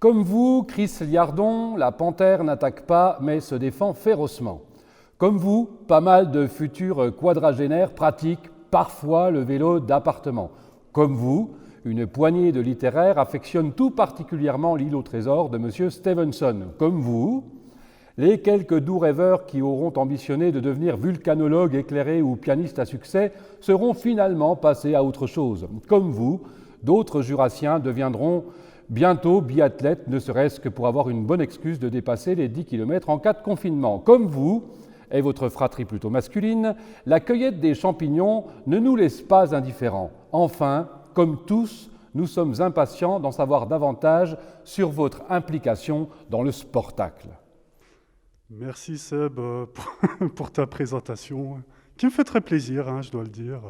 Comme vous, Chris Liardon, la panthère n'attaque pas mais se défend férocement. Comme vous, pas mal de futurs quadragénaires pratiquent parfois le vélo d'appartement. Comme vous, une poignée de littéraires affectionnent tout particulièrement l'île au trésor de M. Stevenson. Comme vous, les quelques doux rêveurs qui auront ambitionné de devenir vulcanologues éclairés ou pianistes à succès seront finalement passés à autre chose. Comme vous, d'autres jurassiens deviendront bientôt biathlètes, ne serait-ce que pour avoir une bonne excuse de dépasser les 10 km en cas de confinement. Comme vous, et votre fratrie plutôt masculine, la cueillette des champignons ne nous laisse pas indifférents. Enfin, comme tous, nous sommes impatients d'en savoir davantage sur votre implication dans le sportacle. Merci Seb pour ta présentation, qui me fait très plaisir, je dois le dire.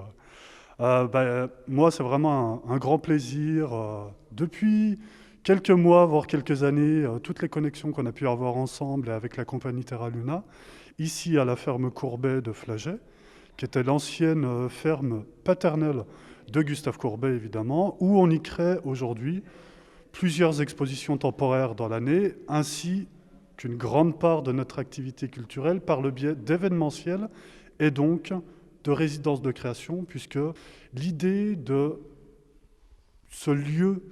Moi, c'est vraiment un grand plaisir. Depuis quelques mois, voire quelques années, toutes les connexions qu'on a pu avoir ensemble et avec la compagnie Terra Luna, ici à la ferme Courbet de Flagey, qui était l'ancienne ferme paternelle de Gustave Courbet, évidemment, où on y crée aujourd'hui plusieurs expositions temporaires dans l'année, ainsi qu'une grande part de notre activité culturelle par le biais d'événementiels et donc de résidences de création, puisque l'idée de ce lieu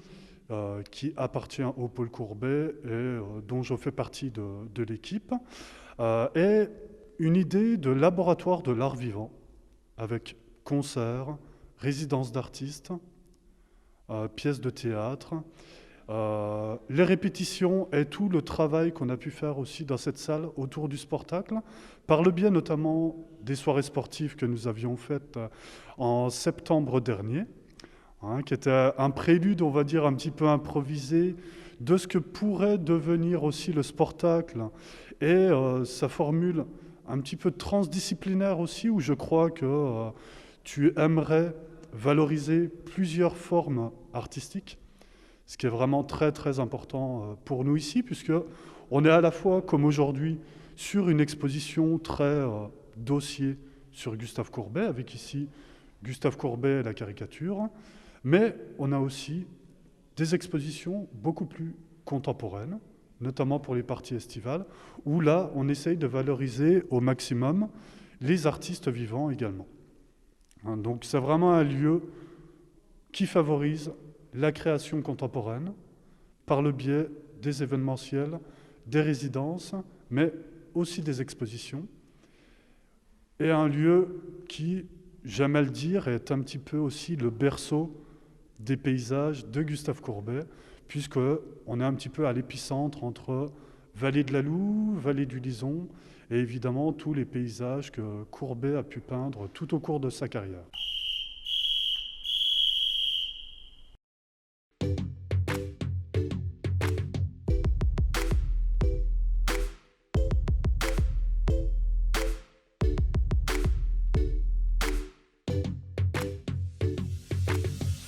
qui appartient au pôle Courbet et dont je fais partie de l'équipe est une idée de laboratoire de l'art vivant, avec concerts, résidences d'artistes, pièces de théâtre, les répétitions et tout le travail qu'on a pu faire aussi dans cette salle autour du sportacle, par le biais notamment des soirées sportives que nous avions faites en septembre dernier, qui était un prélude, on va dire, un petit peu improvisé de ce que pourrait devenir aussi le sportacle et sa formule un petit peu transdisciplinaire aussi, où je crois que tu aimerais valoriser plusieurs formes artistiques, ce qui est vraiment très très important pour nous ici, puisque on est à la fois, comme aujourd'hui, sur une exposition très dossier sur Gustave Courbet, avec ici Gustave Courbet et la caricature, mais on a aussi des expositions beaucoup plus contemporaines, notamment pour les parties estivales, où là, on essaye de valoriser au maximum les artistes vivants également. Donc c'est vraiment un lieu qui favorise la création contemporaine par le biais des événementiels, des résidences, mais aussi des expositions. Et un lieu qui, j'aime à le dire, est un petit peu aussi le berceau des paysages de Gustave Courbet, puisqu'on est un petit peu à l'épicentre entre Vallée de la Loue, Vallée du Lison, et évidemment tous les paysages que Courbet a pu peindre tout au cours de sa carrière.